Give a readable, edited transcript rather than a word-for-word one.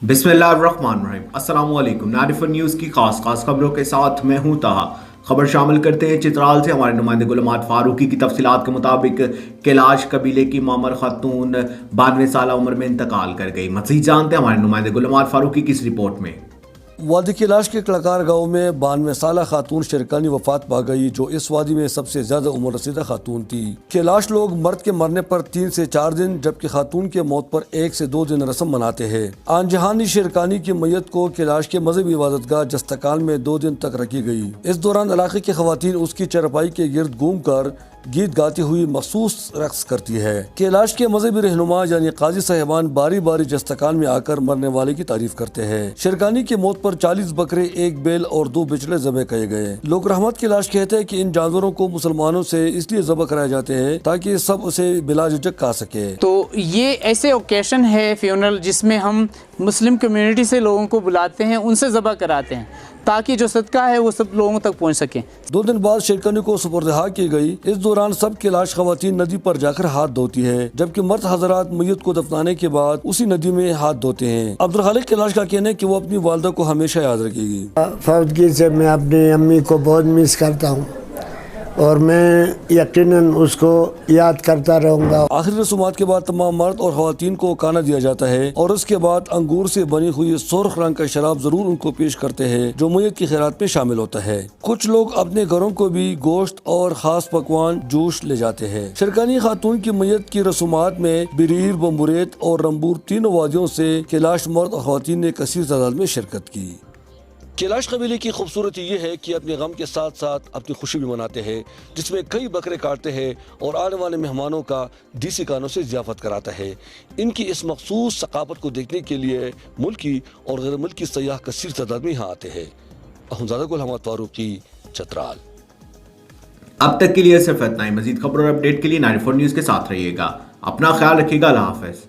बिस्मिल्लाहिर्रहमानिर्रहीम। अस्सलाम वालेकुम। नारिफ न्यूज़ की खास खबरों के साथ मैं हूं ताहा। खबर शामिल करते हैं चित्राल से। हमारे नुमाइंदे गुलमात फारूकी की तफसीलात के मुताबिक कैलाश कबीले की मामर खातून 92 साल उम्र में इंतकाल कर गई। मज़ीद जानते हैं हमारे नुमाइंदे गुलमात फारूकी की इस रिपोर्ट में। वादी कैलाश के कलाकार गांव में 92 साल खातून शेरकानी वफात पा गई, जो इस वादी में सबसे ज्यादा उम्र रसीदा खातून थी। कैलाश लोग मर्द के मरने पर 3 से 4 दिन, जबकि खातून के मौत पर 1 से 2 दिन रस्म मनाते हैं। आनजहानी शेरकानी की मैयत को कैलाश के मजहबी इबादतगाह जस्तकाल में 2 दिन तक रखी गई। इस दौरान इलाके की खवातीन उसकी चरपाई के गिर्द घूम कर गीत गाती हुई मखसूस रक्स करती है। कैलाश के मजहबी रहनुमा यानी काजी साहिबान बारी बारी जस्तकाल में आकर मरने वाले की तारीफ करते हैं। शेरकानी की मौत पर 40 बकरे, 1 बैल और 2 बिचड़े ज़बह किए गए। लोग रहमत कैलाश कहते हैं कि इन जानवरों को मुसलमानों से इसलिए ज़बह कराए जाते हैं ताकि सब उसे बिला झिझक खा सके। तो ये ऐसे ओकेशन है फ्यूनरल जिसमें हम मुस्लिम कम्युनिटी से लोगों को बुलाते हैं, उनसे ज़बह कराते हैं ताकि जो सदका है वो सब लोगों तक पहुंच सके। 2 दिन बाद शेरकानी को सुपुर्दहा की गई। इस दौरान सब कैलाश खवातीन नदी पर जाकर हाथ धोती है, जबकि मर्द हजरात मैयत को दफनाने के बाद उसी नदी में हाथ धोते हैं। अब्दुल खालिक कैलाश का कहना है कि वो अपनी वालदा को हमेशा याद रखेगी। फौतगी से मैं अपनी अम्मी को बहुत मिस करता हूँ और मैं यकीनन उसको याद करता रहूँगा। आखिरी रसूमात के बाद तमाम मर्द और खवातीन को खाना दिया जाता है और उसके बाद अंगूर से बनी हुई सुर्ख रंग का शराब जरूर उनको पेश करते हैं, जो मैयत की खैरात में शामिल होता है। कुछ लोग अपने घरों को भी गोश्त और खास पकवान जूश ले जाते हैं। शेरकानी खातून की मैयत की रसूमात में बिरीर, बम्बुरेत और रंबूर तीनों वादियों से कैलाश मर्द और खवातीन ने कसीर तादाद में शिरकत की। कैलाश कबीले की खूबसूरती ये है कि अपने गम के साथ साथ अपनी खुशी भी मनाते हैं, जिसमें कई बकरे काटते हैं और आने वाले मेहमानों का देसी खानों से ज़ियाफ़त कराता है। इनकी इस मखसूस सकाफत को देखने के लिए मुल्की और गैर मुल्की सयाह कसीर तादाद में यहाँ आते हैं। अहमदजादा गुल मोहम्मद फारूकी, चतराल। अब तक के लिए सिर्फ इतना ही। मज़ीद खबरों और अपडेट के लिए 94 न्यूज़ के साथ रहिएगा। अपना ख्याल रखिएगा। अल्लाह हाफ़िज़।